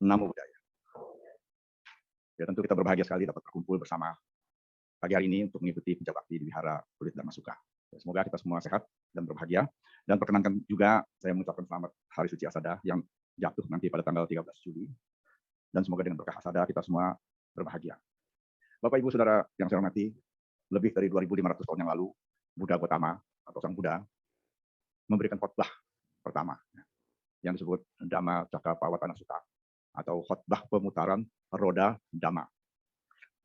Namo Buddhaya. Ya, tentu kita berbahagia sekali dapat berkumpul bersama pagi hari ini untuk mengikuti puja bakti di Wihara Kulit Dharma Suka. Semoga kita semua sehat dan berbahagia. Dan perkenankan juga saya mengucapkan selamat Hari Suci Asada yang jatuh nanti pada tanggal 13 Juli. Dan semoga dengan berkah Asada kita semua berbahagia. Bapak Ibu Saudara yang saya hormati, lebih dari 2.500 tahun yang lalu, Buddha Gautama atau Sang Buddha memberikan khotbah pertama yang disebut Dhamma Cakkappavattana Sutta atau khotbah pemutaran roda Dhamma.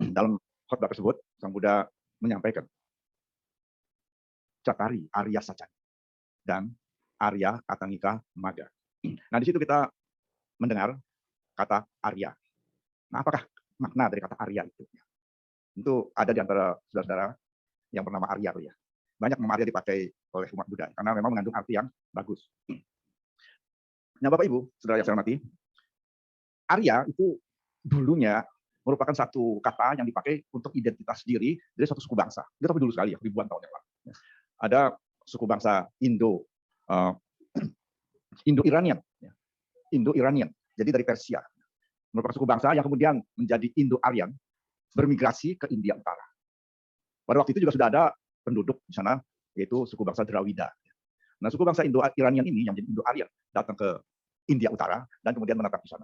Dalam khotbah tersebut, Sang Buddha menyampaikan Cattari Arya Sacani dan Arya Atangika Magga. Nah, di situ kita mendengar kata Arya. Nah, apakah makna dari kata Arya itu? Tentu ada di antara saudara-saudara yang bernama Arya. Ya. Banyak nama Arya dipakai oleh umat Buddha karena memang mengandung arti yang bagus. Nah, Bapak Ibu, saudara yang saya hormati, Arya itu dulunya merupakan satu kata yang dipakai untuk identitas diri dari suatu suku bangsa. Itu tapi dulu sekali ya, ribuan tahun yang lalu. Ada suku bangsa Indo-Iranian, Indo-Iranian. Jadi dari Persia. Merupakan suku bangsa yang kemudian menjadi Indo-Aryan, bermigrasi ke India Utara. Pada waktu itu juga sudah ada penduduk di sana, yaitu suku bangsa Drawida. Nah, suku bangsa Indo-Iranian ini yang menjadi Indo-Aryan datang ke India Utara dan kemudian menetap di sana.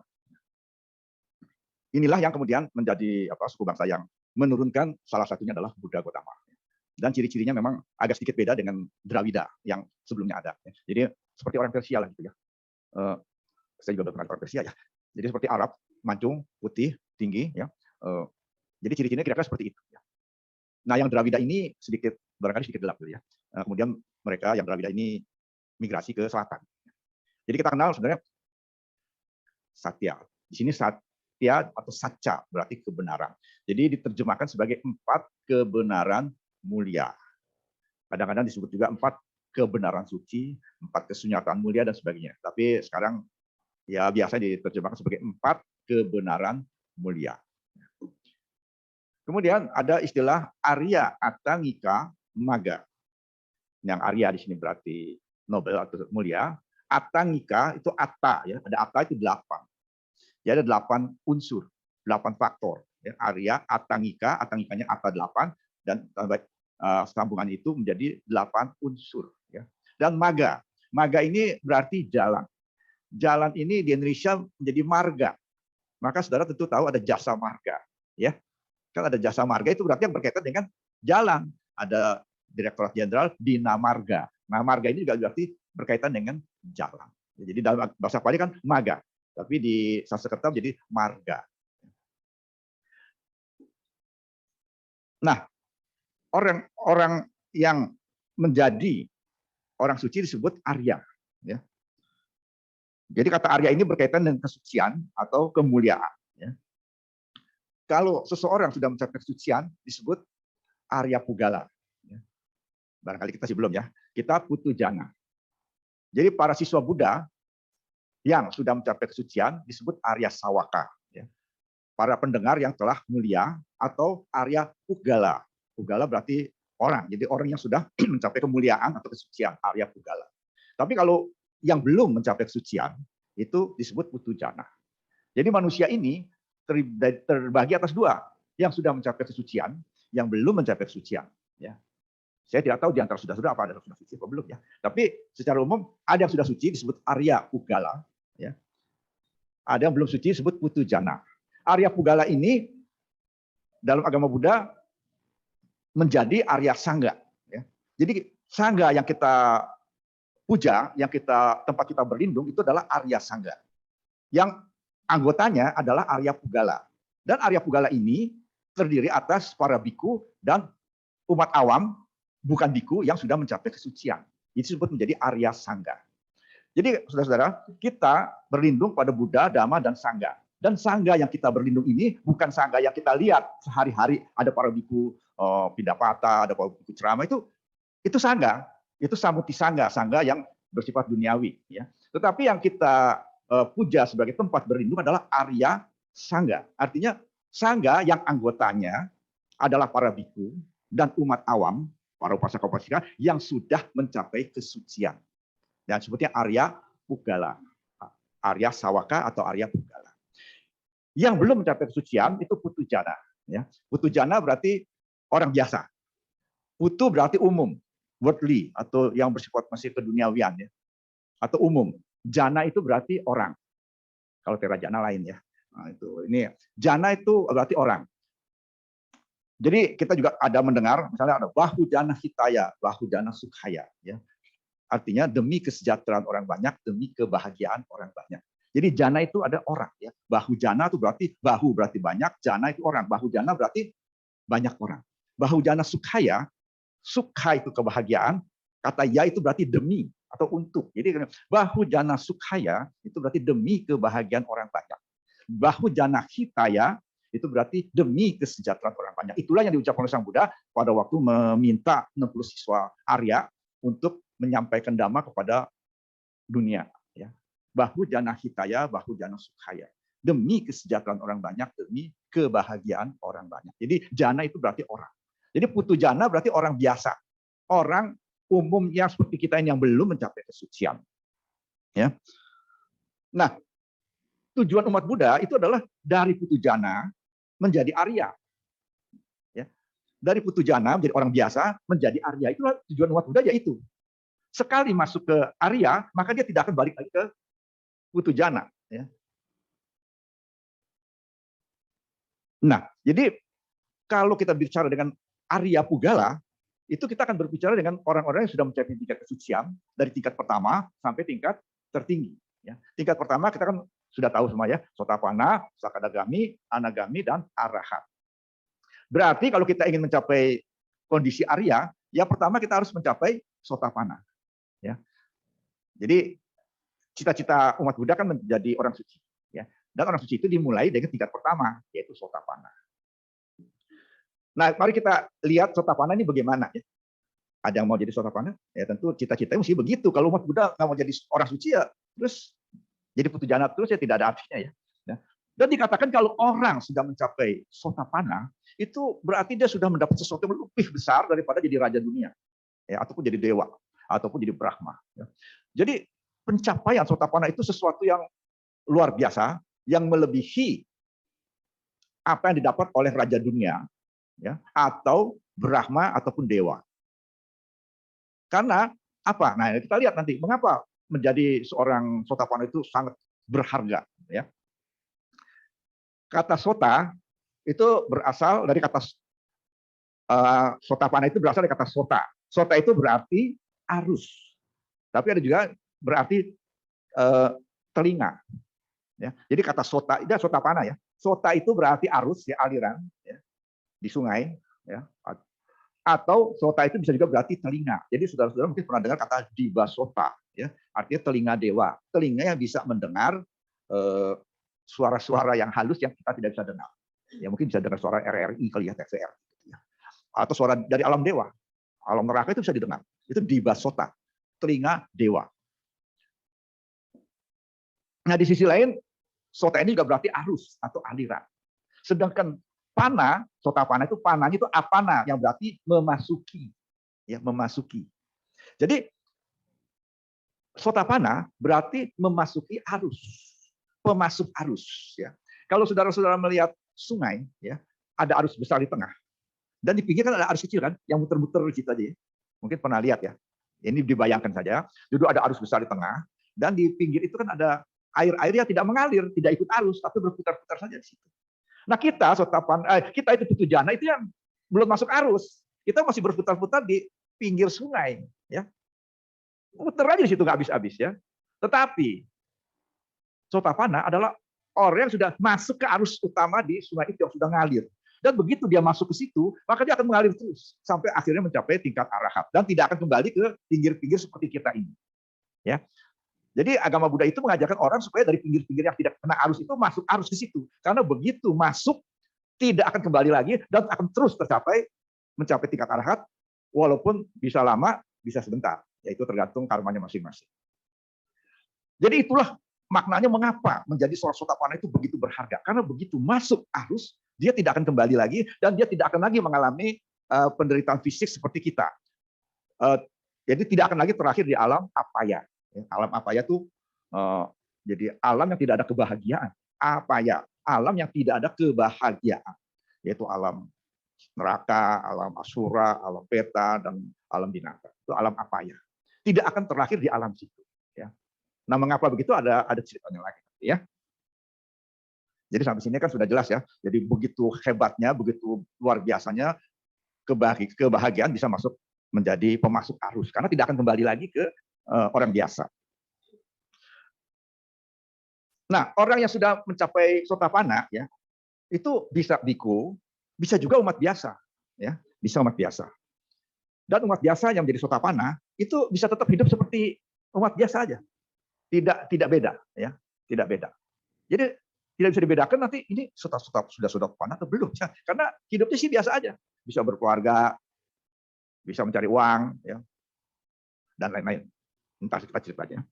Inilah yang kemudian menjadi suku bangsa yang menurunkan, salah satunya adalah Buddha Gautama. Dan ciri-cirinya memang agak sedikit beda dengan Drawida yang sebelumnya ada. Jadi seperti orang Persia lah gitu ya. Saya juga pernah orang Persia ya. Jadi seperti Arab, mancung, putih, tinggi ya. Jadi ciri-cirinya kira-kira seperti itu. Ya. Nah, yang Drawida ini barangkali sedikit gelap gitu ya. Kemudian mereka yang Drawida ini migrasi ke selatan. Jadi kita kenal sebenarnya Satya. Di sini Satya atau Satcha berarti kebenaran. Jadi diterjemahkan sebagai 4 kebenaran mulia. Kadang-kadang disebut juga 4 kebenaran suci, 4 kesunyataan mulia dan sebagainya. Tapi sekarang ya biasa diterjemahkan sebagai 4 kebenaran mulia. Kemudian ada istilah Arya Atangika Magga. Yang Arya di sini berarti nobel atau mulia. Atangika itu atta ya, ada atta itu 8. Ya, ada 8 unsur, 8 faktor. Ya, Arya Atangika, Atangikanya atta 8 dan sambungan itu menjadi 8 unsur ya. Dan Magga. Magga ini berarti jalan. Jalan ini di Indonesia menjadi marga. Maka saudara tentu tahu ada jasa marga ya. Kan ada jasa marga itu berarti yang berkaitan dengan jalan. Ada Direktorat Jenderal Bina Marga. Nah, marga ini juga berarti berkaitan dengan jalan. Jadi dalam bahasa Pali kan maga, tapi di Sanskerta menjadi marga. Nah, orang yang menjadi orang suci disebut Arya. Ya. Jadi kata Arya ini berkaitan dengan kesucian atau kemuliaan. Ya. Kalau seseorang sudah mencapai kesucian disebut Arya Pugala. Ya. Barangkali kita sih belum ya. Kita Putu Jana. Jadi para siswa Buddha yang sudah mencapai kesucian disebut Arya Sawaka. Ya. Para pendengar yang telah mulia atau Arya Pugala. Pugala berarti orang. Jadi orang yang sudah mencapai kemuliaan atau kesucian, Arya Pugala. Tapi kalau yang belum mencapai kesucian itu disebut Putu Jana. Jadi manusia ini terbagi atas 2, yang sudah mencapai kesucian, yang belum mencapai kesucian. Ya. Saya tidak tahu di antara saudara-saudara apa ada yang sudah suci atau belum ya. Tapi secara umum ada yang sudah suci disebut Arya Pugala. Ya. Ada yang belum suci disebut Putu Jana. Arya Pugala ini dalam agama Buddha menjadi Arya Sangga. Ya. Jadi Sangga yang kita puja, yang tempat kita berlindung itu adalah Arya Sangga. Yang anggotanya adalah Arya Pugala. Dan Arya Pugala ini terdiri atas para biku dan umat awam, bukan biku yang sudah mencapai kesucian. Itu disebut menjadi Arya Sangga. Jadi saudara-saudara, kita berlindung pada Buddha, Dhamma, dan Sangga. Dan Sangga yang kita berlindung ini bukan Sangga yang kita lihat sehari-hari. Ada para biku pindapata, ada para biku ceramah, itu Sangga. Itu Samuti Sangga, Sangga yang bersifat duniawi. Ya. Tetapi yang kita puja sebagai tempat berlindung adalah Arya Sangga. Artinya Sangga yang anggotanya adalah para biku dan umat awam, para upasaka-upasika yang sudah mencapai kesucian. Dan sebutnya Arya Pugala. Arya Sawaka atau Arya Pugala. Yang belum mencapai kesucian itu putu jana. Ya. Putu jana berarti orang biasa. Putu berarti umum, worldly atau yang bersifat masih keduniawian ya, atau umum. Jana itu berarti orang. Kalau tera jana lain ya. Nah, itu ini jana itu berarti orang. Jadi kita juga ada mendengar misalnya ada bahu jana hitaya, bahu jana sukhaya ya. Artinya demi kesejahteraan orang banyak, demi kebahagiaan orang banyak. Jadi jana itu ada orang ya. Bahu jana itu berarti bahu berarti banyak, jana itu orang. Bahu jana berarti banyak orang. Bahu jana sukhaya, sukha itu kebahagiaan, kata ya itu berarti demi atau untuk. Jadi bahu jana sukhaya itu berarti demi kebahagiaan orang banyak. Bahu jana hitaya itu berarti demi kesejahteraan orang banyak. Itulah yang diucapkan oleh Sang Buddha pada waktu meminta 60 siswa Arya untuk menyampaikan dhamma kepada dunia. Ya. Bahu jana hitaya, bahu jana sukhaya. Demi kesejahteraan orang banyak, demi kebahagiaan orang banyak. Jadi jana itu berarti orang. Jadi putu jana berarti orang biasa. Orang umum yang seperti kita ini yang belum mencapai kesucian. Ya. Nah, tujuan umat Buddha itu adalah dari putu jana menjadi Arya. Ya. Dari putu jana menjadi orang biasa menjadi Arya. Itulah tujuan umat Buddha, yaitu sekali masuk ke Arya, maka dia tidak akan balik lagi ke putu jana. Ya. Nah, jadi kalau kita bicara dengan Arya Pugala, itu kita akan berbicara dengan orang-orang yang sudah mencapai tingkat kesucian dari tingkat pertama sampai tingkat tertinggi. Ya. Tingkat pertama kita kan sudah tahu semua ya, Sotapanna, Sakadagami, Anagami, dan Arahat. Berarti kalau kita ingin mencapai kondisi Arya, ya pertama kita harus mencapai Sotapanna. Ya. Jadi cita-cita umat Buddha kan menjadi orang suci. Ya. Dan orang suci itu dimulai dengan tingkat pertama, yaitu Sotapanna. Nah, mari kita lihat Sotapanna ini bagaimana. Ya. Ada yang mau jadi Sotapanna? Ya tentu cita-citanya mesti begitu. Kalau umat Buddha nggak mau jadi orang suci ya terus jadi putu jana terus ya tidak ada artinya ya. Dan dikatakan kalau orang sudah mencapai Sotapanna itu berarti dia sudah mendapat sesuatu yang lebih besar daripada jadi raja dunia, ya, ataupun jadi dewa, ataupun jadi Brahma. Ya. Jadi pencapaian Sotapanna itu sesuatu yang luar biasa, yang melebihi apa yang didapat oleh raja dunia, ya, atau Brahma ataupun dewa. Karena apa? Nah, kita lihat nanti mengapa menjadi seorang Sotapanna itu sangat berharga. Ya. Kata sota itu berasal dari kata Sotapanna itu berasal dari kata sota. Sota itu berarti arus, tapi ada juga berarti telinga. Ya. Jadi kata sota itu Sotapanna ya. Sota itu berarti arus ya, aliran ya, di sungai ya. Atau sota itu bisa juga berarti telinga. Jadi saudara-saudara mungkin pernah dengar kata diba sota, ya, artinya telinga dewa, telinga yang bisa mendengar suara-suara yang halus yang kita tidak bisa dengar. Ya mungkin bisa dengar suara RRI kali ya, TVR, ya. Atau suara dari alam dewa, alam neraka itu bisa didengar. Itu diba sota, telinga dewa. Nah di sisi lain, sota ini juga berarti arus atau aliran. Sedangkan pana, Sotapanna itu pananya itu apana yang berarti memasuki, ya memasuki. Jadi Sotapanna berarti memasuki arus, pemasuk arus. Ya. Kalau saudara-saudara melihat sungai, ya ada arus besar di tengah, dan di pinggir kan ada arus kecil kan, yang muter-muter gitu aja. Mungkin pernah lihat ya. Ini dibayangkan saja. Dulu ada arus besar di tengah, dan di pinggir itu kan ada air-air yang tidak mengalir, tidak ikut arus, tapi berputar-putar saja di situ. Nah kita kita itu putu jana itu yang belum masuk arus, kita masih berputar-putar di pinggir sungai, ya, putar aja di situ nggak habis-habis ya. Tetapi Sotapanna adalah orang yang sudah masuk ke arus utama di sungai itu yang sudah ngalir, dan begitu dia masuk ke situ, maka dia akan mengalir terus sampai akhirnya mencapai tingkat arahat dan tidak akan kembali ke pinggir-pinggir seperti kita ini, ya. Jadi agama Buddha itu mengajarkan orang supaya dari pinggir-pinggir yang tidak kena arus itu masuk arus di situ. Karena begitu masuk tidak akan kembali lagi dan akan terus mencapai tingkat arahat, walaupun bisa lama, bisa sebentar. Yaitu tergantung karmanya masing-masing. Jadi itulah maknanya mengapa menjadi seorang Sotapanna itu begitu berharga. Karena begitu masuk arus, dia tidak akan kembali lagi dan dia tidak akan lagi mengalami penderitaan fisik seperti kita. Jadi tidak akan lagi terakhir di alam apaya. Alam apaya itu jadi alam yang tidak ada kebahagiaan. Apaya. alam yang tidak ada kebahagiaan, yaitu alam neraka, alam asura, alam peta, dan alam binatang. Itu alam apa ya? Tidak akan terlahir di alam situ. Ya. Nah, mengapa begitu ada ceritanya lagi. Ya. Jadi sampai sini kan sudah jelas ya. Jadi begitu hebatnya, begitu luar biasanya kebahagiaan bisa masuk menjadi pemasuk arus, karena tidak akan kembali lagi ke orang biasa. Nah, orang yang sudah mencapai sotapanna ya, itu bisa biku, bisa juga umat biasa, ya, bisa umat biasa. Dan umat biasa yang menjadi sotapanna itu bisa tetap hidup seperti umat biasa aja, tidak beda, ya, tidak beda. Jadi tidak bisa dibedakan nanti ini sudah sotapanna atau belum, ya. Karena hidupnya sih biasa aja, bisa berkeluarga, bisa mencari uang, ya, dan lain-lain. Entah kita ceritanya.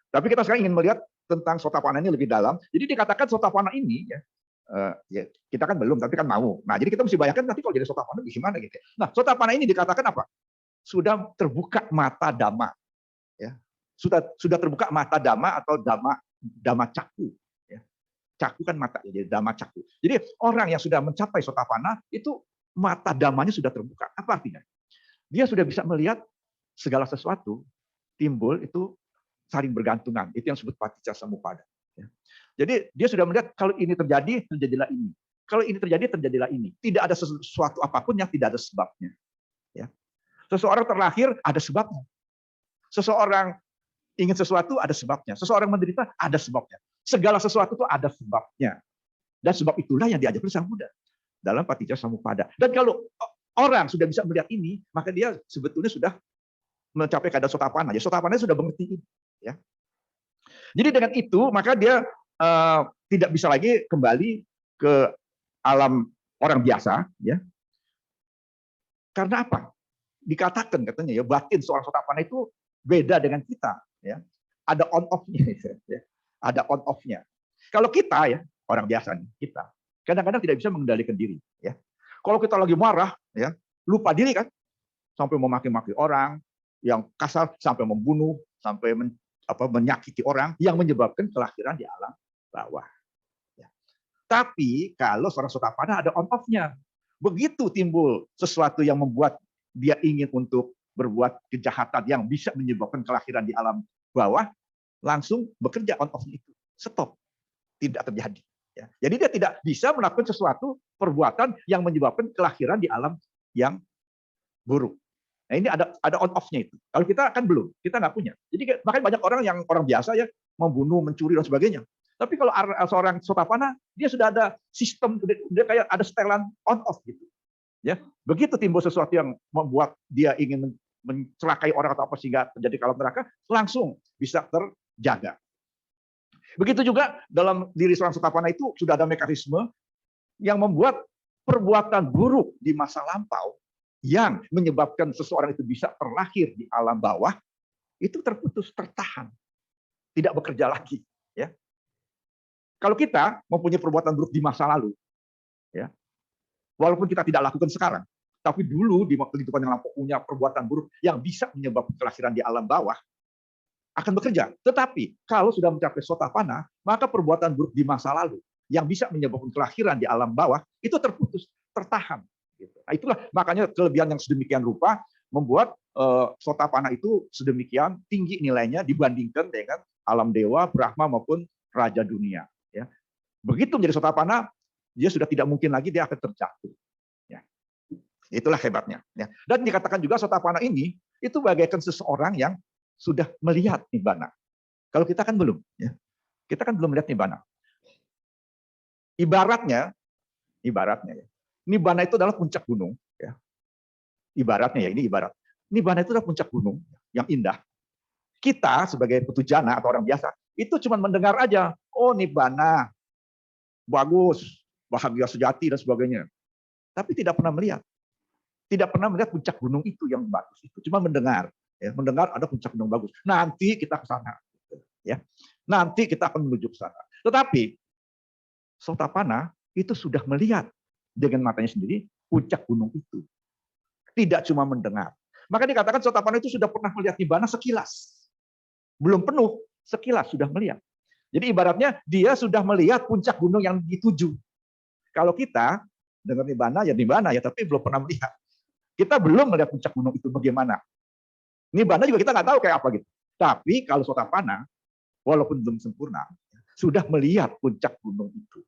Tapi kita sekarang ingin melihat tentang sotapanna ini lebih dalam. Jadi dikatakan sotapanna ini ya, ya kita kan belum, tapi kan mau. Nah, jadi kita mesti bayangkan nanti kalau jadi sotapanna gimana gitu. Nah, sotapanna ini dikatakan apa? Sudah terbuka mata dhamma, ya. Sudah terbuka mata dhamma atau dhamma caku, ya. Caku kan mata, ya, jadi dhamma caku. Jadi orang yang sudah mencapai sotapanna itu mata dhammanya sudah terbuka. Apa artinya? Dia sudah bisa melihat segala sesuatu timbul itu saling bergantungan. Itu yang disebut paticca samuppada. Ya. Jadi dia sudah melihat kalau ini terjadi, terjadilah ini. Kalau ini terjadi, terjadilah ini. Tidak ada sesuatu apapun yang tidak ada sebabnya. Ya. Seseorang terlahir, ada sebabnya. Seseorang ingin sesuatu, ada sebabnya. Seseorang menderita, ada sebabnya. Segala sesuatu itu ada sebabnya. Dan sebab itulah yang diajarkan Sang Buddha dalam paticca samuppada. Dan kalau orang sudah bisa melihat ini, maka dia sebetulnya sudah mencapai keadaan sotapanna. Ya, sotapanna sudah mengerti ini. Ya. Jadi dengan itu maka dia tidak bisa lagi kembali ke alam orang biasa, ya. Karena apa? Dikatakan katanya ya batin seorang sotapanna itu beda dengan kita, ya. Ada on off-nya, ya. Ada on off-nya. Kalau kita ya orang biasa nih, kita kadang-kadang tidak bisa mengendalikan diri, ya. Kalau kita lagi marah, ya lupa diri kan, sampai memaki-maki orang yang kasar, sampai membunuh, sampai menyakiti orang yang menyebabkan kelahiran di alam bawah. Ya. Tapi kalau seorang sotapanna ada on off-nya. Begitu timbul sesuatu yang membuat dia ingin untuk berbuat kejahatan yang bisa menyebabkan kelahiran di alam bawah, langsung bekerja on off-nya itu. Stop. Tidak terjadi. Ya. Jadi dia tidak bisa melakukan sesuatu perbuatan yang menyebabkan kelahiran di alam yang buruk. Nah, ini ada on off-nya itu. Kalau kita kan belum, kita nggak punya. Jadi makanya banyak orang yang orang biasa ya membunuh, mencuri dan sebagainya. Tapi kalau seorang sotapanna dia sudah ada sistem, dia kayak ada setelan on off gitu. Ya, begitu timbul sesuatu yang membuat dia ingin mencelakai orang atau apa sehingga terjadi alam neraka, langsung bisa terjaga. Begitu juga dalam diri seorang sotapanna itu sudah ada mekanisme yang membuat perbuatan buruk di masa lampau yang menyebabkan seseorang itu bisa terlahir di alam bawah, itu terputus, tertahan. Tidak bekerja lagi. Ya. Kalau kita mempunyai perbuatan buruk di masa lalu, ya, walaupun kita tidak lakukan sekarang, tapi dulu di kehidupan yang lampau punya perbuatan buruk yang bisa menyebabkan kelahiran di alam bawah, akan bekerja. Tetapi kalau sudah mencapai sotapanna, maka perbuatan buruk di masa lalu yang bisa menyebabkan kelahiran di alam bawah, itu terputus, tertahan. Nah, itulah makanya kelebihan yang sedemikian rupa membuat sotapanna itu sedemikian tinggi nilainya dibandingkan dengan alam dewa, Brahma maupun raja dunia. Ya. Begitu menjadi sotapanna, dia sudah tidak mungkin lagi dia akan terjatuh. Ya. Itulah hebatnya. Ya. Dan dikatakan juga sotapanna ini itu bagaikan seseorang yang sudah melihat nibbana. Kalau kita kan belum. Ya. Kita kan belum melihat nibbana. Ibaratnya ya. Nibbana itu adalah puncak gunung. Ya. Ibaratnya ya, ini ibarat. Nibbana itu adalah puncak gunung yang indah. Kita sebagai putujana atau orang biasa, itu cuma mendengar aja. Oh, nibbana, bagus, bahagia sejati dan sebagainya. Tapi tidak pernah melihat. Tidak pernah melihat puncak gunung itu yang bagus. Itu cuma mendengar. Ya, mendengar ada puncak gunung bagus. Nanti kita ke sana. Ya. Nanti kita akan menuju ke sana. Tetapi, sotapanna itu sudah melihat dengan matanya sendiri puncak gunung itu. Tidak cuma mendengar. Maka dikatakan sotapanna itu sudah pernah melihat nibbana sekilas. Belum penuh, sekilas sudah melihat. Jadi ibaratnya dia sudah melihat puncak gunung yang dituju. Kalau kita dengar Nibbana ya, tapi belum pernah melihat. Kita belum melihat puncak gunung itu bagaimana. Nibbana juga kita nggak tahu kayak apa gitu. Tapi kalau Sotapanna, walaupun belum sempurna, sudah melihat puncak gunung itu.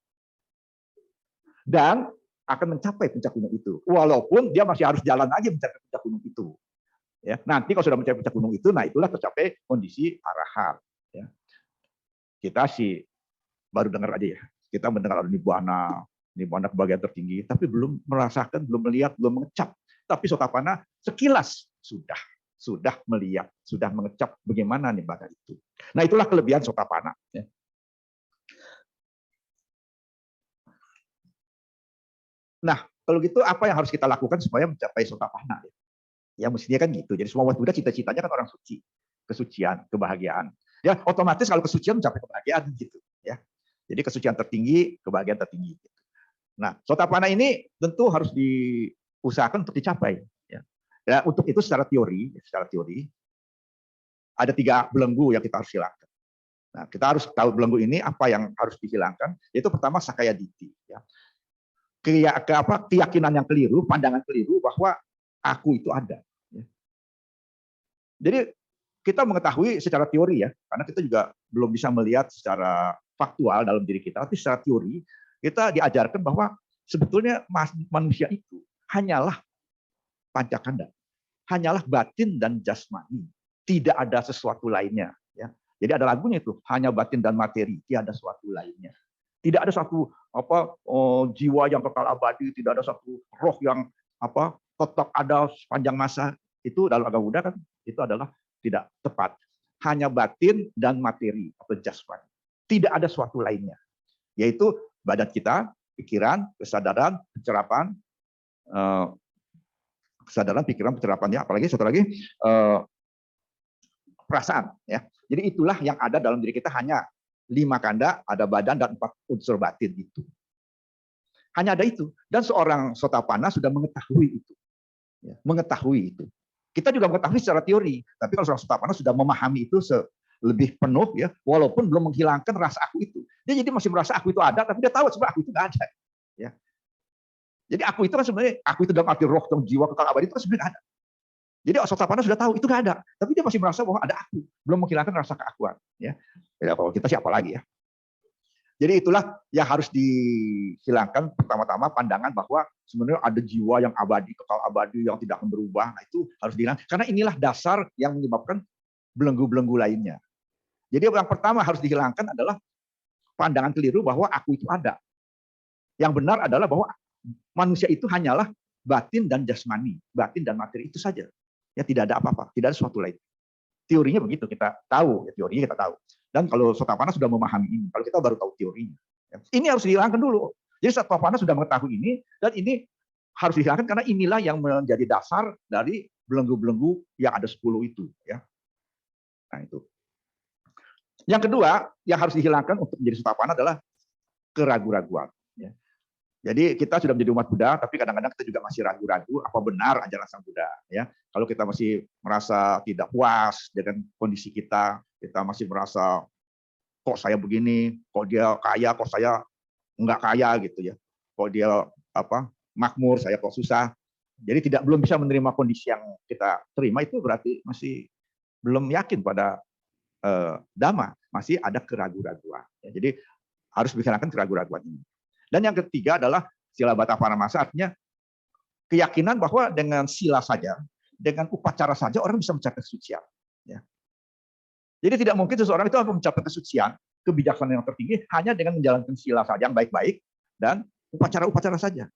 Dan akan mencapai puncak gunung itu. Walaupun dia masih harus jalan aja mencapai puncak gunung itu. Ya, nanti kalau sudah mencapai puncak gunung itu, nah itulah tercapai kondisi arahat. Ya. Kita sih baru dengar aja ya. Kita mendengar ada Nibbana kebahagiaan tertinggi, tapi belum merasakan, belum melihat, belum mengecap. Tapi Sotapanna sekilas sudah melihat, sudah mengecap bagaimana Nibbana itu. Nah itulah kelebihan Sotapanna. Ya. Nah, kalau gitu apa yang harus kita lakukan supaya mencapai Sotapanna? Ya mestinya kan gitu. Jadi semua umat Buddha cita-citanya kan orang suci, kesucian, kebahagiaan. Ya otomatis kalau kesucian mencapai kebahagiaan gitu. Ya. Jadi kesucian tertinggi, kebahagiaan tertinggi. Nah, Sotapanna ini tentu harus diusahakan untuk dicapai. Ya. Ya, untuk itu secara teori ada 3 belenggu yang kita harus hilangkan. Nah, kita harus tahu belenggu ini apa yang harus dihilangkan. Yaitu pertama Sakaya Ditti. Ya. Keyakinan yang keliru, pandangan keliru bahwa aku itu ada. Ya. Jadi kita mengetahui secara teori ya, karena kita juga belum bisa melihat secara faktual dalam diri kita, tapi secara teori kita diajarkan bahwa sebetulnya manusia itu hanyalah pancakanda, hanyalah batin dan jasmani, tidak ada sesuatu lainnya. Ya. Jadi ada lagunya itu, hanya batin dan materi, tidak ada sesuatu lainnya. Tidak ada satu jiwa yang kekal abadi, tidak ada satu roh yang tetap ada sepanjang masa. Itu dalam agama Buddha kan itu adalah tidak tepat. Hanya batin dan materi atau jasmani. Tidak ada sesuatu lainnya. Yaitu badan kita, pikiran, kesadaran, pencerapan, pikiran, pencerapannya, apalagi satu lagi perasaan. Ya. Jadi itulah yang ada dalam diri kita, hanya 5 kanda, ada badan dan 4 unsur batin itu. Hanya ada itu. Dan seorang Sotapanna sudah mengetahui itu. Ya, mengetahui itu. Kita juga mengetahui secara teori, tapi kalau seorang Sotapanna sudah memahami itu lebih penuh, ya, walaupun belum menghilangkan rasa aku itu. Dia jadi masih merasa aku itu ada, tapi dia tahu sebenarnya aku itu nggak ada. Ya. Jadi aku itu kan sebenarnya, aku itu dalam arti roh, dalam jiwa kekal abadi itu kan sebenarnya ada. Jadi Sotapanna sudah tahu itu nggak ada, tapi dia masih merasa bahwa ada aku, belum menghilangkan rasa keakuan. Ya, kalau kita siapa lagi ya? Jadi itulah yang harus dihilangkan pertama-tama, pandangan bahwa sebenarnya ada jiwa yang abadi, kekal abadi yang tidak akan berubah. Nah itu harus dihilangkan, karena inilah dasar yang menyebabkan belenggu-belenggu lainnya. Jadi yang pertama harus dihilangkan adalah pandangan keliru bahwa aku itu ada. Yang benar adalah bahwa manusia itu hanyalah batin dan jasmani, batin dan materi itu saja. Ya tidak ada apa-apa, tidak ada sesuatu lain. Teorinya begitu, kita tahu, ya, teorinya kita tahu. Dan kalau Sotapanna sudah memahami ini, kalau kita baru tahu teorinya. Ya. Ini harus dihilangkan dulu. Jadi Sotapanna sudah mengetahui ini, dan ini harus dihilangkan karena inilah yang menjadi dasar dari belenggu-belenggu yang ada 10 itu. Ya. Nah itu. Yang kedua yang harus dihilangkan untuk menjadi Sotapanna adalah keraguan-raguan. Ya. Jadi kita sudah menjadi umat Buddha, tapi kadang-kadang kita juga masih ragu-ragu apa benar ajaran Sang Buddha. Ya, kalau kita masih merasa tidak puas dengan kondisi kita masih merasa kok saya begini, kok dia kaya, kok saya enggak kaya gitu ya. Kok dia makmur, saya kok susah. Jadi belum bisa menerima kondisi yang kita terima, itu berarti masih belum yakin pada Dhamma, masih ada keraguan-raguan. Ya, jadi harus dihilangkan keraguan-raguan ini. Dan yang ketiga adalah sila bata paramasa, artinya keyakinan bahwa dengan sila saja, dengan upacara saja orang bisa mencapai kesucian. Ya. Jadi tidak mungkin seseorang itu akan mencapai kesucian, kebijaksanaan yang tertinggi hanya dengan menjalankan sila saja yang baik-baik dan upacara-upacara saja.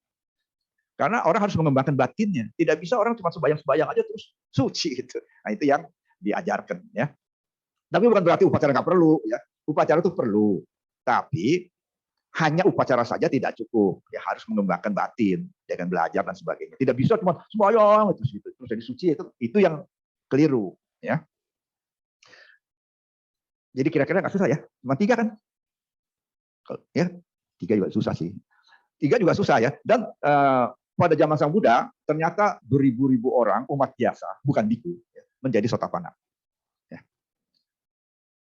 Karena orang harus mengembangkan batinnya. Tidak bisa orang cuma sembahyang-sembahyang aja terus suci gitu. Nah itu yang diajarkan. Ya. Tapi bukan berarti upacara nggak perlu. Ya. Upacara itu perlu. Tapi hanya upacara saja tidak cukup, ya harus mengembangkan batin dengan belajar dan sebagainya. Tidak bisa cuma sembahyang terus jadi suci, itu yang keliru, ya. Jadi kira-kira nggak susah ya, cuma 3 kan? Ya 3 juga susah sih. 3 juga susah ya. Dan pada zaman Sang Buddha ternyata beribu-ribu orang umat biasa, bukan biku, ya, menjadi Sotapanna. Ya.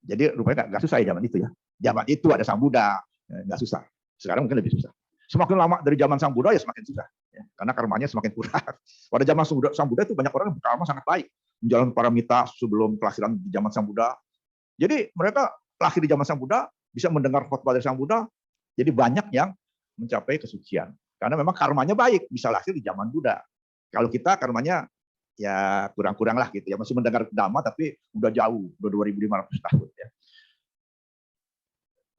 Jadi rupanya nggak susah ya zaman itu ya. Zaman itu ada Sang Buddha, nggak susah. Sekarang mungkin lebih susah. Semakin lama dari zaman Sang Buddha ya semakin susah, ya. Karena karmanya semakin kurang. Pada zaman Sang Buddha itu banyak orang yang berkarma sangat baik, menjalankan paramita sebelum kelahiran di zaman Sang Buddha. Jadi mereka lahir di zaman Sang Buddha, bisa mendengar khotbah dari Sang Buddha, jadi banyak yang mencapai kesucian. Karena memang karmanya baik, bisa lahir di zaman Buddha. Kalau kita karmanya ya kurang-kurang lah gitu ya, masih mendengar Dhamma tapi udah jauh, udah 2.500 tahun ya.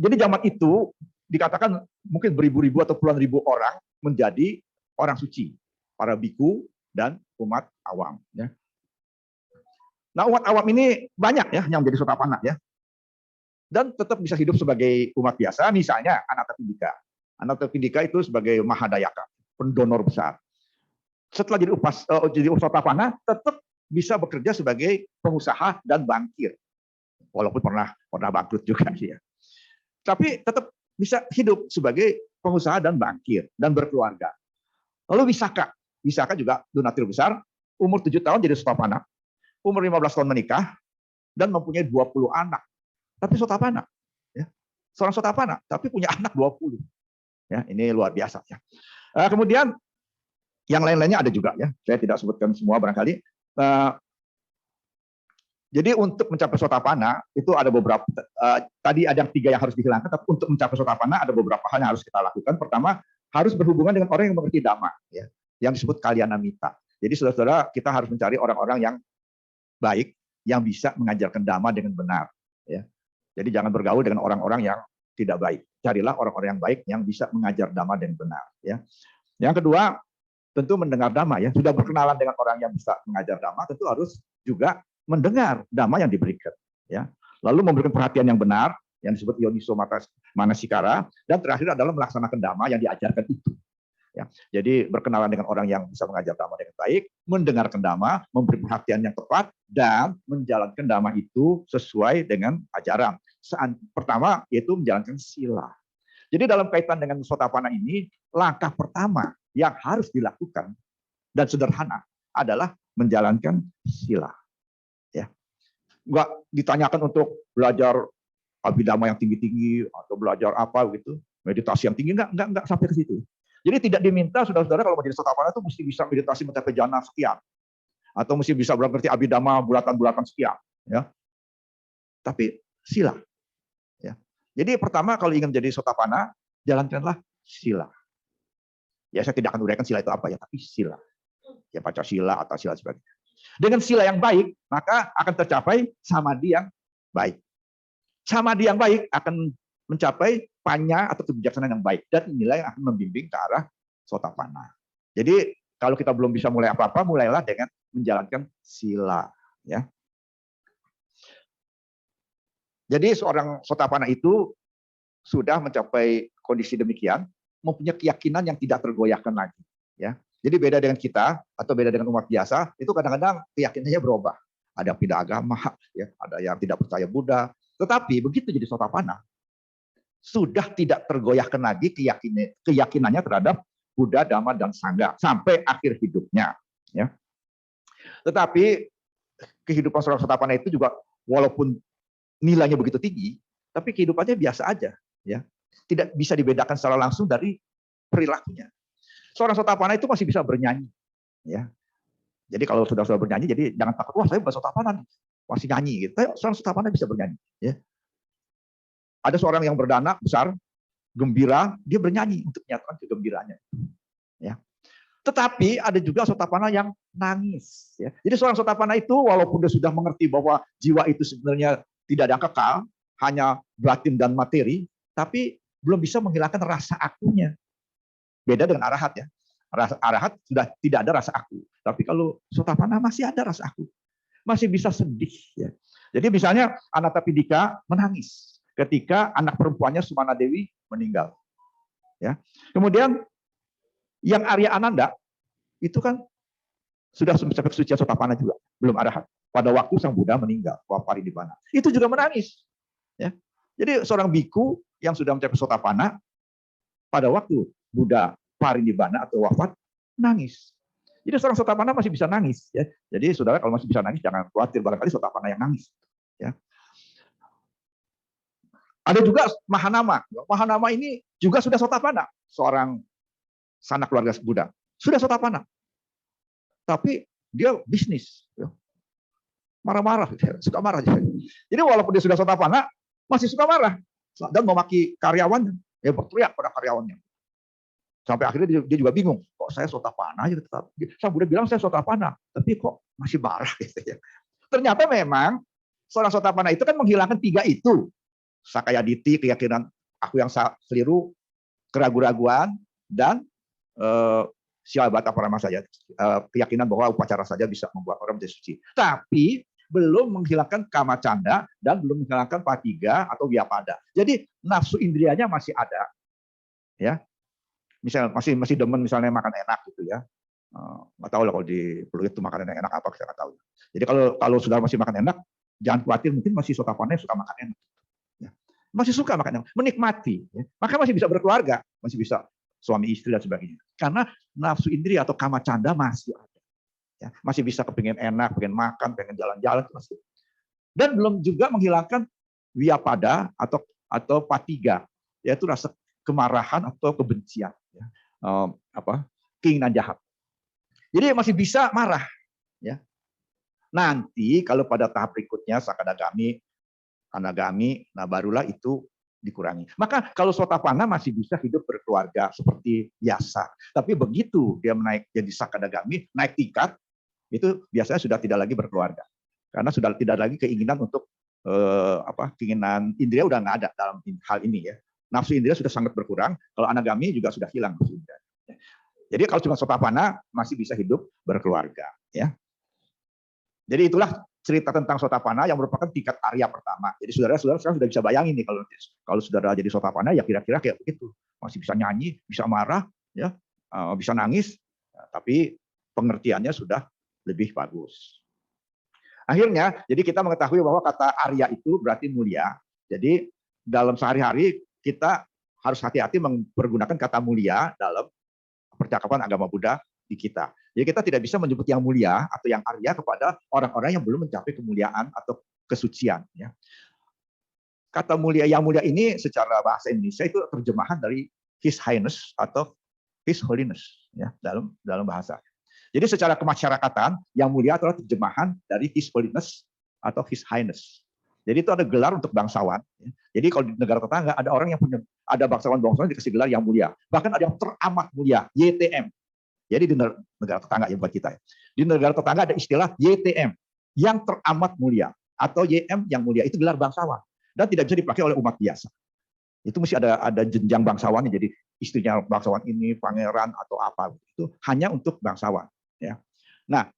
Jadi zaman itu dikatakan mungkin beribu-ribu atau puluhan ribu orang menjadi orang suci, para biku dan umat awam ya. Nah, umat awam ini banyak ya yang menjadi Sotapanna ya. Dan tetap bisa hidup sebagai umat biasa, misalnya Anathapindika. Anathapindika itu sebagai Mahadayaka, pendonor besar. Setelah jadi Sotapanna, tetap bisa bekerja sebagai pengusaha dan bankir. Walaupun pernah bangkrut juga sih ya. Tapi tetap bisa hidup sebagai pengusaha dan bankir dan berkeluarga. Lalu Wisaka juga donatur besar, umur 7 tahun jadi Sotapanna, umur 15 tahun menikah dan mempunyai 20 anak. Tapi Sotapanna, ya. Seorang Sotapanna, tapi punya anak 20. Ya, ini luar biasa ya. Kemudian yang lain-lainnya ada juga ya. Saya tidak sebutkan semua barangkali. Jadi untuk mencapai Sotapanna itu ada beberapa, tadi ada 3 yang harus dihilangkan, tapi untuk mencapai Sotapanna ada beberapa hal yang harus kita lakukan. Pertama, harus berhubungan dengan orang yang mengerti Dhamma, ya, yang disebut Kalyanamitta. Jadi saudara-saudara, kita harus mencari orang-orang yang baik, yang bisa mengajarkan Dhamma dengan benar. Ya. Jadi jangan bergaul dengan orang-orang yang tidak baik. Carilah orang-orang yang baik yang bisa mengajar Dhamma dengan benar. Ya. Yang kedua, tentu mendengar Dhamma. Ya. Sudah berkenalan dengan orang yang bisa mengajar Dhamma, tentu harus juga mendengar Dhamma yang diberikan, ya. Lalu memberikan perhatian yang benar yang disebut Yoniso Manasikara, dan terakhir adalah melaksanakan Dhamma yang diajarkan itu, ya. Jadi berkenalan dengan orang yang bisa mengajar Dhamma dengan baik, mendengarkan Dhamma, memberi perhatian yang tepat, dan menjalankan Dhamma itu sesuai dengan ajaran. Pertama yaitu menjalankan sila. Jadi dalam kaitan dengan Sotapanna ini, langkah pertama yang harus dilakukan dan sederhana adalah menjalankan sila. Ya, nggak ditanyakan untuk belajar abhidhamma yang tinggi-tinggi atau belajar apa gitu, meditasi yang tinggi, nggak sampai ke situ. Jadi tidak diminta saudara-saudara kalau menjadi Sotapanna itu mesti bisa meditasi mencapai jana sekian, atau mesti bisa mengerti abhidhamma bulatan-bulatan sekian, ya. Tapi sila, ya. Jadi pertama kalau ingin menjadi Sotapanna, jalankanlah sila. Ya saya tidak akan uraikan sila itu apa ya, tapi sila, ya Pancasila atau sila sebagainya. Dengan sila yang baik, maka akan tercapai samadhi yang baik. Samadhi yang baik akan mencapai panya atau kebijaksanaan yang baik. Dan inilah yang akan membimbing ke arah Sotapanna. Jadi kalau kita belum bisa mulai apa-apa, mulailah dengan menjalankan sila. Ya. Jadi seorang Sotapanna itu sudah mencapai kondisi demikian, mempunyai keyakinan yang tidak tergoyahkan lagi. Ya. Jadi beda dengan kita atau beda dengan umat biasa, itu kadang-kadang keyakinannya berubah. Ada yang pindah agama, ya, ada yang tidak percaya Buddha. Tetapi begitu jadi Sotapanna, sudah tidak tergoyahkan lagi keyakinannya terhadap Buddha, Dhamma, dan Sangha sampai akhir hidupnya. Ya. Tetapi kehidupan seorang Sotapanna itu juga walaupun nilainya begitu tinggi, tapi kehidupannya biasa aja. Ya. Tidak bisa dibedakan secara langsung dari perilakunya. Seorang Sotapanna itu masih bisa bernyanyi, ya. Jadi kalau sudah bernyanyi, jadi jangan takut, wah saya bukan Sotapanna, masih nyanyi. Gitu. Seorang Sotapanna bisa bernyanyi. Ya. Ada seorang yang berdana besar, gembira, dia bernyanyi untuk menyatakan kegembiraannya. Ya. Tetapi ada juga Sotapanna yang nangis. Ya. Jadi seorang Sotapanna itu walaupun dia sudah mengerti bahwa jiwa itu sebenarnya tidak ada kekal, hanya batin dan materi, tapi belum bisa menghilangkan rasa akunya. Beda dengan arahat ya. Arahat sudah tidak ada rasa aku. Tapi kalau Sotapanna masih ada rasa aku. Masih bisa sedih. Ya. Jadi misalnya Anathapindika menangis ketika anak perempuannya Sumana Dewi meninggal. Ya. Kemudian yang Arya Ananda itu kan sudah mencapai kesucian Sotapanna juga. Belum arahat. Pada waktu Sang Buddha meninggal. Parinibbana. Itu juga menangis. Ya. Jadi seorang biku yang sudah mencapai Sotapanna pada waktu Buddha parinibbana atau wafat, nangis. Jadi seorang Sotapanna masih bisa nangis. Ya. Jadi saudara kalau masih bisa nangis, jangan khawatir, barangkali Sotapanna yang nangis. Ya. Ada juga Mahanama. Mahanama ini juga sudah Sotapanna, seorang sanak keluarga Buddha. Sudah Sotapanna. Tapi dia bisnis. Marah-marah, suka marah. Jadi walaupun dia sudah Sotapanna, masih suka marah. Dan memaki karyawannya. Ya berteriak pada karyawannya. Sampai akhirnya dia juga bingung. Kok saya Sotapanna aja tetap. Saya udah bilang saya Sotapanna. Tapi kok masih marah. Gitu ya. Ternyata memang seorang Sotapanna itu kan menghilangkan 3 itu. Sakayaditi, keyakinan aku yang keliru, keraguan-raguan, dan Silabata Parama saja, keyakinan bahwa upacara saja bisa membuat orang menjadi suci. Tapi belum menghilangkan kama canda dan belum menghilangkan patiga atau vyapada. Jadi nafsu indrianya masih ada, ya. Misal masih demen misalnya makan enak gitu ya. Nggak tahu lah kalau di Pluit itu makanan yang enak apa, saya nggak tahu. Jadi kalau sudah masih makan enak, jangan khawatir, mungkin masih Sotapanna suka makan enak. Ya. Masih suka makan enak, menikmati. Ya. Maka masih bisa berkeluarga, masih bisa suami istri dan sebagainya. Karena nafsu indri atau kama canda masih ada. Ya. Masih bisa kepingin enak, pengen makan, pengen jalan-jalan. Dan belum juga menghilangkan vyapada atau patiga, yaitu rasa kemarahan atau kebencian. Ya. Keinginan jahat. Jadi masih bisa marah. Ya. Nanti kalau pada tahap berikutnya Sakadagami, Anagami, nah barulah itu dikurangi. Maka kalau Sotapanna masih bisa hidup berkeluarga seperti biasa. Tapi begitu dia menaik jadi Sakadagami, naik tingkat, itu biasanya sudah tidak lagi berkeluarga. Karena sudah tidak lagi keinginan untuk keinginan indria udah nggak ada dalam hal ini ya. Nafsu indria sudah sangat berkurang. Kalau Anagami juga sudah hilang nafsu indria. Jadi kalau cuma Sotapanna masih bisa hidup berkeluarga. Ya. Jadi itulah cerita tentang Sotapanna yang merupakan tingkat Arya pertama. Jadi saudara-saudara sekarang sudah bisa bayangin nih kalau saudara jadi Sotapanna ya kira-kira kayak begitu. Masih bisa nyanyi, bisa marah, ya, bisa nangis, tapi pengertiannya sudah lebih bagus. Akhirnya, jadi kita mengetahui bahwa kata Arya itu berarti mulia. Jadi dalam sehari-hari kita harus hati-hati mempergunakan kata mulia dalam percakapan agama Buddha di kita. Jadi kita tidak bisa menyebut yang mulia atau yang Arya kepada orang-orang yang belum mencapai kemuliaan atau kesucian. Ya. Kata mulia, yang mulia ini secara bahasa Indonesia itu terjemahan dari His Highness atau His Holiness ya, dalam bahasa. Jadi secara kemasyarakatan yang mulia adalah terjemahan dari His Holiness atau His Highness. Jadi itu ada gelar untuk bangsawan. Ya. Jadi kalau di negara tetangga ada orang yang punya, ada bangsawan-bangsawan dikasih gelar yang mulia. Bahkan ada yang teramat mulia, YTM. Jadi di negara tetangga yang buat kita. Di negara tetangga ada istilah YTM, yang teramat mulia. Atau YM yang mulia, itu gelar bangsawan. Dan tidak bisa dipakai oleh umat biasa. Itu mesti ada jenjang bangsawannya. Jadi istrinya bangsawan ini, pangeran atau apa. Itu hanya untuk bangsawan. Ya. Nah,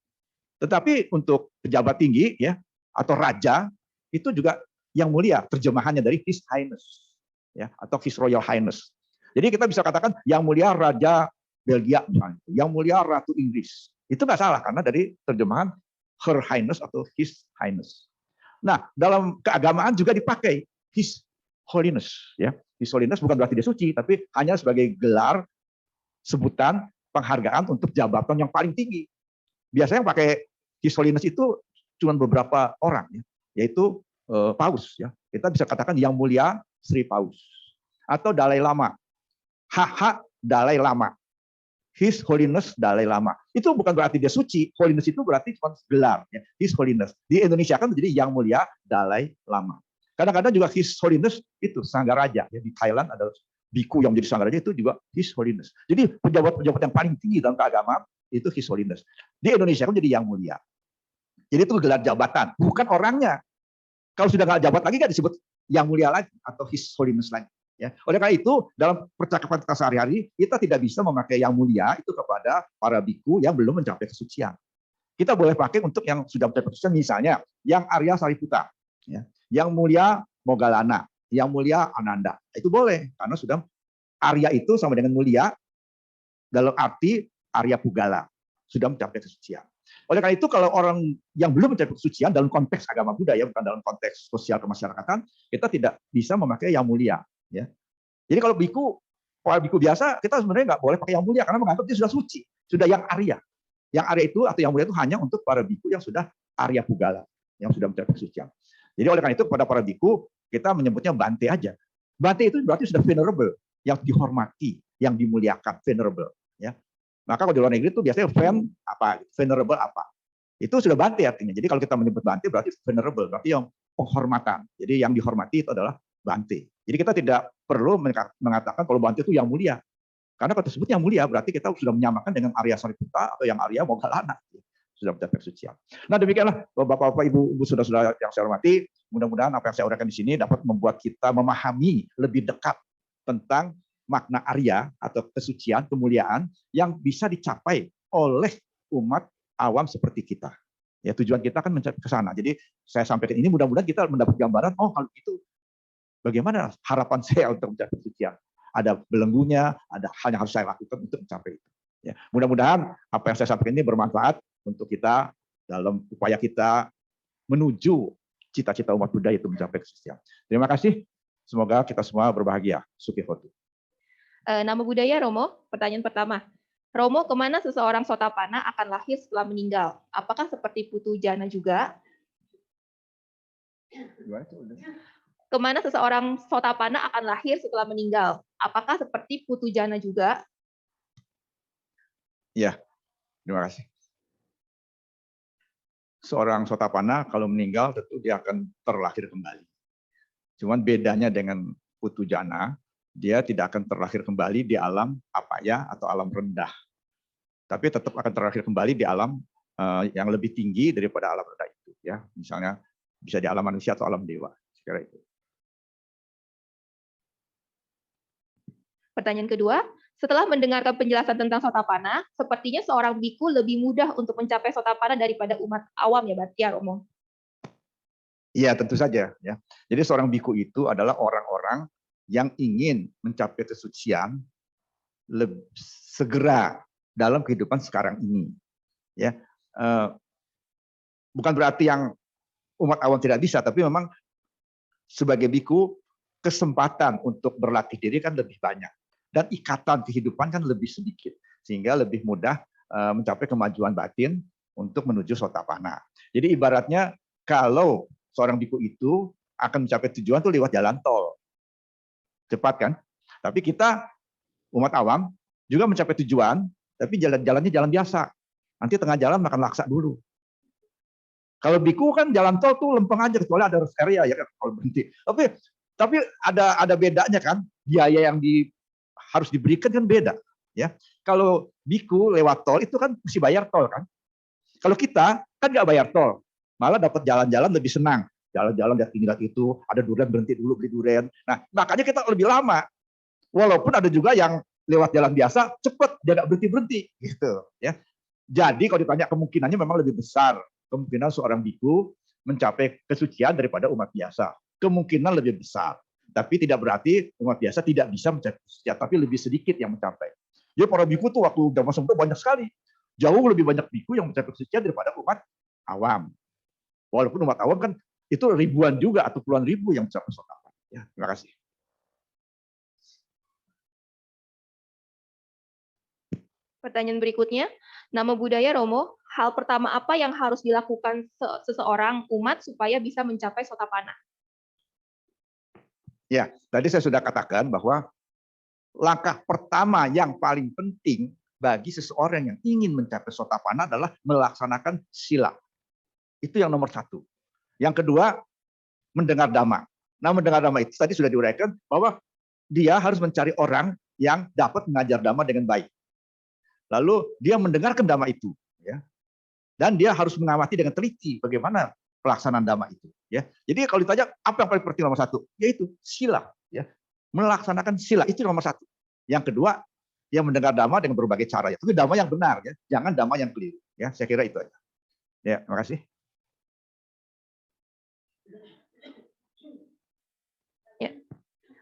tetapi untuk pejabat tinggi ya atau raja, itu juga yang mulia. Terjemahannya dari His Highness. Ya, atau His Royal Highness. Jadi kita bisa katakan yang mulia Raja Belgia misalnya, yang mulia Ratu Inggris. Itu nggak salah karena dari terjemahan Her Highness atau His Highness. Nah, dalam keagamaan juga dipakai His Holiness. Ya. His Holiness bukan berarti dia suci, tapi hanya sebagai gelar, sebutan, penghargaan untuk jabatan yang paling tinggi. Biasanya yang pakai His Holiness itu cuma beberapa orang, ya, yaitu Paus. Ya. Kita bisa katakan yang mulia Sri Paus. Atau Dalai Lama. HH Dalai Lama. His Holiness Dalai Lama. Itu bukan berarti dia suci. Holiness itu berarti cuma gelar. Ya. His Holiness. Di Indonesia kan menjadi yang mulia Dalai Lama. Kadang-kadang juga His Holiness itu Sanggaraja. Ya. Di Thailand ada biku yang menjadi Sanggaraja itu juga His Holiness. Jadi pejabat-pejabat yang paling tinggi dalam keagamaan itu His Holiness. Di Indonesia kan menjadi yang mulia. Jadi itu gelar jabatan, bukan orangnya. Kalau sudah nggak jabat lagi kan disebut yang mulia lagi atau His Holiness lagi. Ya. Oleh karena itu, dalam percakapan kita sehari-hari, kita tidak bisa memakai yang mulia itu kepada para biku yang belum mencapai kesucian. Kita boleh pakai untuk yang sudah mencapai kesucian, misalnya yang Arya Sariputta, ya. Yang mulia Moggallana, yang mulia Ananda. Itu boleh, karena sudah Arya itu sama dengan mulia dalam arti Arya Pugala, sudah mencapai kesucian. Oleh karena itu, kalau orang yang belum mencapai kesucian dalam konteks agama Buddha, ya, bukan dalam konteks sosial kemasyarakatan, kita tidak bisa memakai yang mulia. Ya. Jadi kalau para biku biasa, kita sebenarnya nggak boleh pakai yang mulia karena menganggap dia sudah suci, sudah yang Arya. Yang Arya itu atau yang mulia itu hanya untuk para biku yang sudah Arya Pugala, yang sudah mencapai kesucian. Jadi oleh karena itu kepada para biku kita menyebutnya Bante aja. Bante itu berarti sudah venerable, yang dihormati, yang dimuliakan, venerable. Ya. Maka kalau di luar negeri itu biasanya apa, venerable apa. Itu sudah Bante artinya. Jadi kalau kita menyebut Bante berarti venerable, berarti yang penghormatan. Jadi yang dihormati itu adalah Bante. Jadi kita tidak perlu mengatakan kalau Bante itu yang mulia. Karena kalau tersebut yang mulia berarti kita sudah menyamakan dengan Arya Sariputta atau yang Arya Moggallana. Sudah mencapai kesucian. Nah demikianlah Bapak-bapak, Ibu, saudara-saudara yang saya hormati, mudah-mudahan apa yang saya uraikan di sini dapat membuat kita memahami lebih dekat tentang makna Arya atau kesucian, kemuliaan yang bisa dicapai oleh umat awam seperti kita. Ya, tujuan kita kan mencapai ke sana. Jadi saya sampaikan ini mudah-mudahan kita mendapat gambaran, oh kalau itu bagaimana harapan saya untuk mencapai kesucian. Ada belenggunya, ada hal yang harus saya lakukan untuk mencapai itu. Ya, mudah-mudahan apa yang saya sampaikan ini bermanfaat untuk kita dalam upaya kita menuju cita-cita umat Buddha itu mencapai kesucian. Terima kasih. Semoga kita semua berbahagia. Sukhi Hotu. Nama budaya Romo, pertanyaan pertama. Romo, kemana seseorang Sotapanna akan lahir setelah meninggal? Apakah seperti Putu Jana juga? Kemana seseorang Sotapanna akan lahir setelah meninggal? Apakah seperti Putu Jana juga? Ya, terima kasih. Seorang Sotapanna kalau meninggal tentu dia akan terlahir kembali. Cuman bedanya dengan Putu Jana, dia tidak akan terlahir kembali di alam apaya atau alam rendah. Tapi tetap akan terlahir kembali di alam yang lebih tinggi daripada alam rendah itu. Ya, misalnya bisa di alam manusia atau alam dewa. Sekira itu. Pertanyaan kedua, setelah mendengarkan penjelasan tentang Sotapanna, sepertinya seorang biku lebih mudah untuk mencapai Sotapanna daripada umat awam ya, Romo? Iya, tentu saja. Ya. Jadi seorang biku itu adalah orang-orang yang ingin mencapai kesucian segera dalam kehidupan sekarang ini. Ya, bukan berarti yang umat awam tidak bisa, tapi memang sebagai biku kesempatan untuk berlatih diri kan lebih banyak. Dan ikatan kehidupan kan lebih sedikit, sehingga lebih mudah mencapai kemajuan batin untuk menuju Sotapanna. Jadi ibaratnya kalau seorang biku itu akan mencapai tujuan tuh lewat jalan tol, cepat kan? Tapi kita umat awam juga mencapai tujuan, tapi jalannya jalan biasa. Nanti tengah jalan makan laksa dulu. Kalau biku kan jalan tol tuh lempeng aja, kecuali ada rest area ya kan kalau berhenti. Tapi ada bedanya kan, biaya yang harus diberikan kan beda, ya. Kalau biku lewat tol itu kan mesti bayar tol kan. Kalau kita kan nggak bayar tol, malah dapat jalan-jalan lebih senang. Jalan-jalan lihat itu, ada durian berhenti dulu beli durian. Nah, makanya kita lebih lama. Walaupun ada juga yang lewat jalan biasa cepet, dia nggak berhenti gitu, ya. Jadi kalau ditanya kemungkinannya memang lebih besar kemungkinan seorang biku mencapai kesucian daripada umat biasa. Kemungkinan lebih besar. Tapi tidak berarti umat biasa tidak bisa mencapai kesucian, tapi lebih sedikit yang mencapai. Jadi para biku tuh waktu zaman sebelum banyak sekali. Jauh lebih banyak biku yang mencapai kesucian daripada umat awam. Walaupun umat awam kan itu ribuan juga atau puluhan ribu yang mencapai Sotapanna. Ya, terima kasih. Pertanyaan berikutnya, nama budaya Romo, hal pertama apa yang harus dilakukan seseorang umat supaya bisa mencapai Sotapanna? Ya, tadi saya sudah katakan bahwa langkah pertama yang paling penting bagi seseorang yang ingin mencapai Sotapanna adalah melaksanakan sila. Itu yang nomor satu. Yang kedua, mendengar dhamma. Nah, mendengar dhamma itu tadi sudah diuraikan bahwa dia harus mencari orang yang dapat mengajar dhamma dengan baik. Lalu dia mendengarkan dhamma itu, ya, dan dia harus mengamati dengan teliti bagaimana pelaksanaan dhamma itu. Ya, jadi kalau ditanya apa yang paling penting nomor satu, yaitu sila. Ya, melaksanakan sila itu nomor satu. Yang kedua, dia mendengar dhamma dengan berbagai cara. Ya, tapi dhamma yang benar, ya, jangan dhamma yang keliru. Ya, saya kira itu aja. Ya, terima kasih. Ya.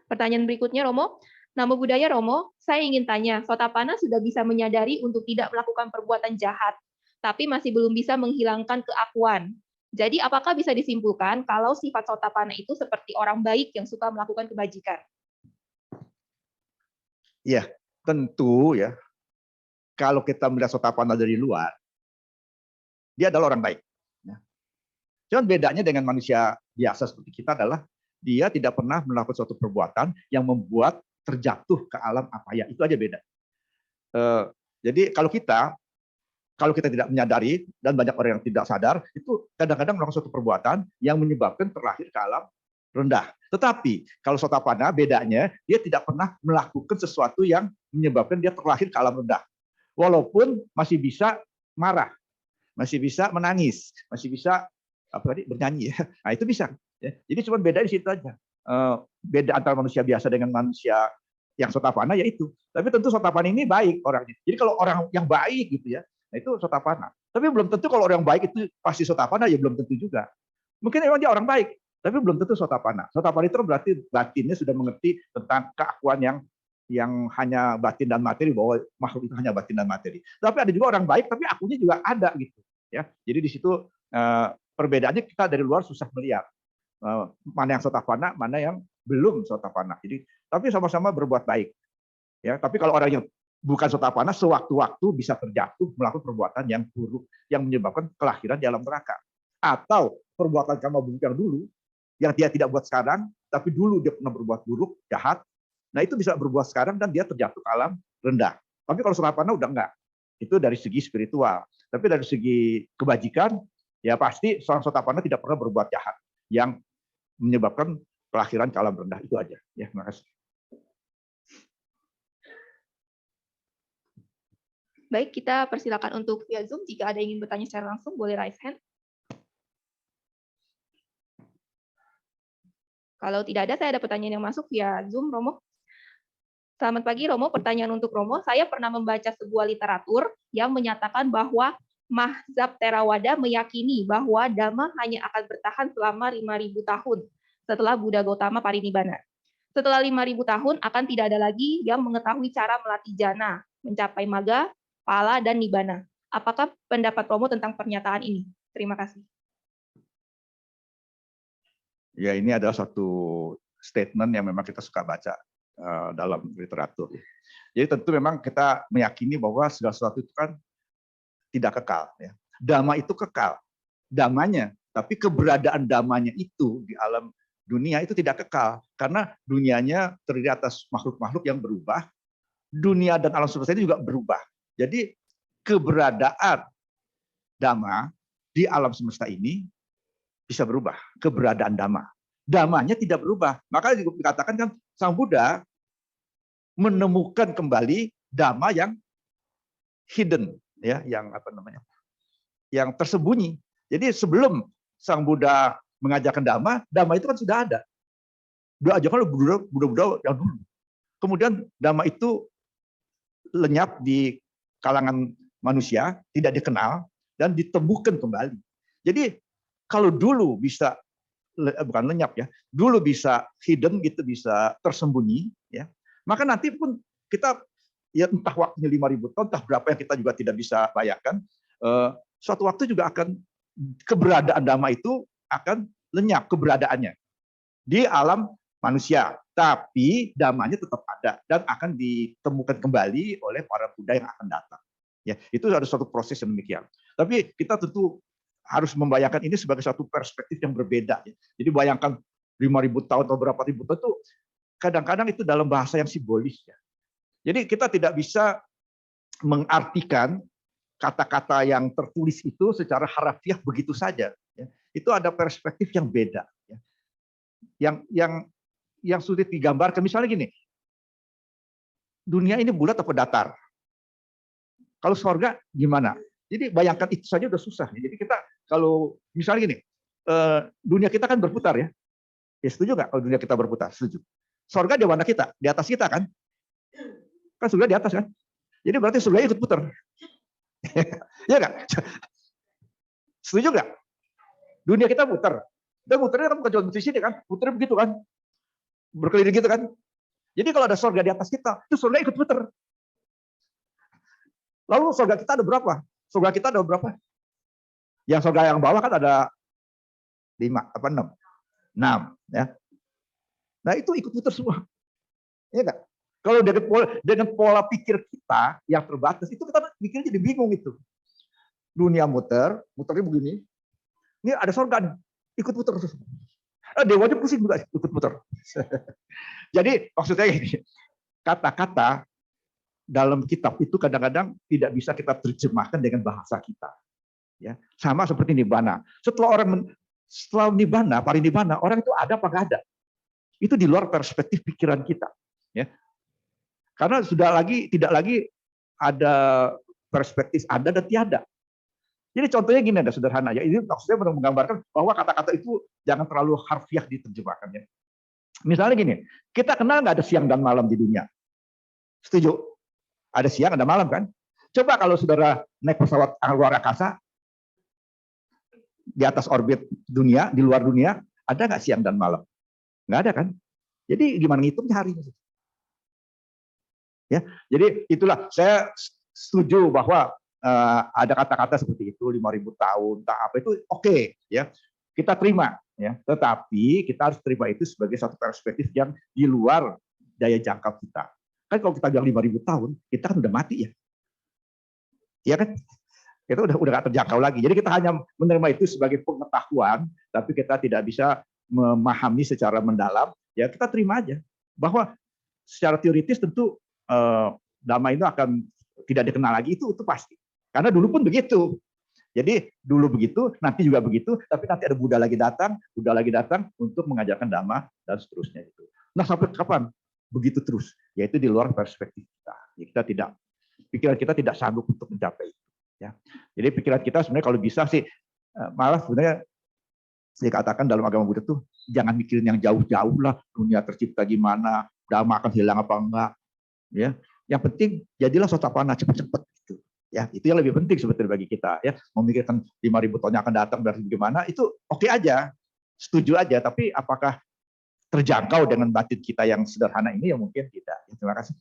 Pertanyaan berikutnya, Romo. Nama budaya Romo, saya ingin tanya, Sotapanna sudah bisa menyadari untuk tidak melakukan perbuatan jahat, tapi masih belum bisa menghilangkan keakuan. Jadi apakah bisa disimpulkan kalau sifat Sotapanna itu seperti orang baik yang suka melakukan kebajikan? Ya, tentu ya. Kalau kita melihat Sotapanna dari luar, dia adalah orang baik. Cuman bedanya dengan manusia biasa seperti kita adalah dia tidak pernah melakukan suatu perbuatan yang membuat terjatuh ke alam apaya. Itu aja beda. Jadi kalau kita tidak menyadari, dan banyak orang yang tidak sadar, itu kadang-kadang melakukan suatu perbuatan yang menyebabkan terlahir ke alam rendah. Tetapi kalau Sotapanna bedanya, dia tidak pernah melakukan sesuatu yang menyebabkan dia terlahir ke alam rendah. Walaupun masih bisa marah, masih bisa menangis, masih bisa bernyanyi. Nah, itu bisa. Jadi cuma beda di situ aja. Beda antara manusia biasa dengan manusia yang Sotapanna yaitu. Tapi tentu Sotapanna ini baik orangnya. Jadi kalau orang yang baik gitu ya, nah itu Sotapanna. Tapi belum tentu kalau orang baik itu pasti Sotapanna, ya belum tentu juga. Mungkin memang dia orang baik, tapi belum tentu Sotapanna. Sotapanna itu berarti batinnya sudah mengerti tentang keakuan yang hanya batin dan materi, bahwa makhluk itu hanya batin dan materi. Tapi ada juga orang baik, tapi akunya juga ada gitu. Ya, jadi di situ perbedaannya kita dari luar susah melihat mana yang Sotapanna, mana yang belum Sotapanna. Jadi, tapi sama-sama berbuat baik. Ya, tapi kalau orang yang bukan Sotapanna, sewaktu-waktu bisa terjatuh melakukan perbuatan yang buruk yang menyebabkan kelahiran di alam neraka. Atau perbuatan karma buruk yang dulu, yang dia tidak buat sekarang, tapi dulu dia pernah berbuat buruk, jahat. Nah, itu bisa berbuat sekarang dan dia terjatuh ke alam rendah. Tapi kalau Sotapanna udah enggak. Itu dari segi spiritual. Tapi dari segi kebajikan, ya pasti seorang Sotapanna tidak pernah berbuat jahat yang menyebabkan kelahiran ke alam rendah. Itu aja. Ya, terima kasih. Baik, kita persilakan untuk via Zoom. Jika ada yang ingin bertanya secara langsung, boleh raise hand. Kalau tidak ada, saya ada pertanyaan yang masuk via Zoom, Romo. Selamat pagi, Romo. Pertanyaan untuk Romo. Saya pernah membaca sebuah literatur yang menyatakan bahwa Mazhab Theravada meyakini bahwa Dhamma hanya akan bertahan selama 5.000 tahun setelah Buddha Gautama parinibbana. Setelah 5.000 tahun akan tidak ada lagi yang mengetahui cara melatih jana, mencapai magga, pala, dan nibbana. Apakah pendapat Romo tentang pernyataan ini? Terima kasih. Ya, ini adalah satu statement yang memang kita suka baca dalam literatur. Jadi tentu memang kita meyakini bahwa segala sesuatu itu kan tidak kekal. Ya. Dhamma itu kekal, dhammanya, tapi keberadaan dhammanya itu di alam dunia itu tidak kekal, karena dunianya terdiri atas makhluk-makhluk yang berubah, dunia dan alam semesta itu juga berubah. Jadi keberadaan Dhamma di alam semesta ini bisa berubah, keberadaan Dhamma. Dhammanya tidak berubah. Maka dikatakan kan Sang Buddha menemukan kembali Dhamma yang hidden, ya, yang apa namanya, yang tersembunyi. Jadi sebelum Sang Buddha mengajarkan Dhamma, Dhamma itu kan sudah ada. Dia ajarkan Buddha yang dulu. Kemudian Dhamma itu lenyap di kalangan manusia, tidak dikenal, dan ditemukan kembali. Jadi kalau dulu bisa, bukan lenyap ya, dulu bisa hidden gitu, bisa tersembunyi, ya, maka nanti pun kita, ya entah waktunya 5.000 tahun, entah berapa yang kita juga tidak bisa bayangkan, suatu waktu juga akan keberadaan Dhamma itu akan lenyap keberadaannya di alam manusia, tapi Dhammanya tetap ada dan akan ditemukan kembali oleh para Buddha yang akan datang. Ya, itu ada suatu proses yang demikian. Tapi kita tentu harus membayangkan ini sebagai satu perspektif yang berbeda. Ya. Jadi bayangkan 5.000 tahun atau berapa ribu tahun itu kadang-kadang itu dalam bahasa yang simbolis. Ya. Jadi kita tidak bisa mengartikan kata-kata yang tertulis itu secara harafiah begitu saja. Ya. Itu ada perspektif yang beda. Ya. Yang sulit digambarkan, misalnya gini, dunia ini bulat atau datar? Kalau surga gimana? Jadi bayangkan itu saja udah susah. Jadi kita kalau misalnya gini, dunia kita kan berputar ya. Ya setuju nggak kalau dunia kita berputar? Setuju. Surga di mana kita? Di atas kita kan? Kan surga di atas kan? Jadi berarti surga ikut putar. Ya nggak? Setuju nggak? Dunia kita putar. Dan putarnya kan bukan cuma di sini kan? Putarnya begitu kan? Berkeliling gitu kan? Jadi kalau ada surga di atas kita, itu surga ikut putar. Lalu surga kita ada berapa? Surga kita ada berapa? Yang surga yang bawah kan ada 5 apa 6? 6 ya. Nah, itu ikut putar semua. Iya enggak? Kalau dengan pola pikir kita yang terbatas, itu kita mikirnya jadi bingung itu. Dunia muternya begini. Ini ada surga ikut putar. Dewanya pusing juga ikut muter. Jadi maksudnya ini, kata-kata dalam kitab itu kadang-kadang tidak bisa kita terjemahkan dengan bahasa kita. Ya, sama seperti nibbana. Setelah nibbana, parinibbana, orang itu ada apa nggak ada? Itu di luar perspektif pikiran kita. Ya, karena tidak lagi ada perspektif ada dan tiada. Jadi contohnya gini, ada sederhana ya. Ini maksudnya menggambarkan bahwa kata-kata itu jangan terlalu harfiah diterjemahkannya. Misalnya gini, kita kenal nggak ada siang dan malam di dunia? Setuju? Ada siang, ada malam kan? Coba kalau saudara naik pesawat luar angkasa di atas orbit dunia, di luar dunia, ada nggak siang dan malam? Nggak ada kan? Jadi gimana ngitungnya hari ini? Ya, jadi itulah saya setuju bahwa ada kata-kata seperti itu 5.000 tahun, tak apa itu oke, ya kita terima, ya. Tetapi kita harus terima itu sebagai satu perspektif yang di luar daya jangkau kita. Kan kalau kita bilang 5.000 tahun, kita kan udah mati ya, ya kan? Kita udah nggak terjangkau lagi. Jadi kita hanya menerima itu sebagai pengetahuan, tapi kita tidak bisa memahami secara mendalam. Ya kita terima aja bahwa secara teoritis tentu dhamma itu akan tidak dikenal lagi, itu pasti. Karena dulu pun begitu. Jadi dulu begitu, nanti juga begitu, tapi nanti ada Buddha lagi datang untuk mengajarkan dhamma dan seterusnya itu. Nah, sampai kapan? Begitu terus, yaitu di luar perspektif kita. Jadi pikiran kita tidak sanggup untuk mencapai itu. Ya. Jadi pikiran kita sebenarnya kalau bisa sih, malah sebenarnya saya katakan dalam agama Buddha tuh jangan mikirin yang jauh-jauh lah, dunia tercipta gimana, dhamma akan hilang apa enggak. Ya, yang penting jadilah sotapanna cepat-cepat gitu. Ya, itu yang lebih penting sebetulnya bagi kita ya. Memikirkan 5.000 tahun yang akan datang dari bagaimana itu oke aja. Setuju aja, tapi apakah terjangkau dengan batin kita yang sederhana ini? Ya mungkin tidak. Ya, terima kasih.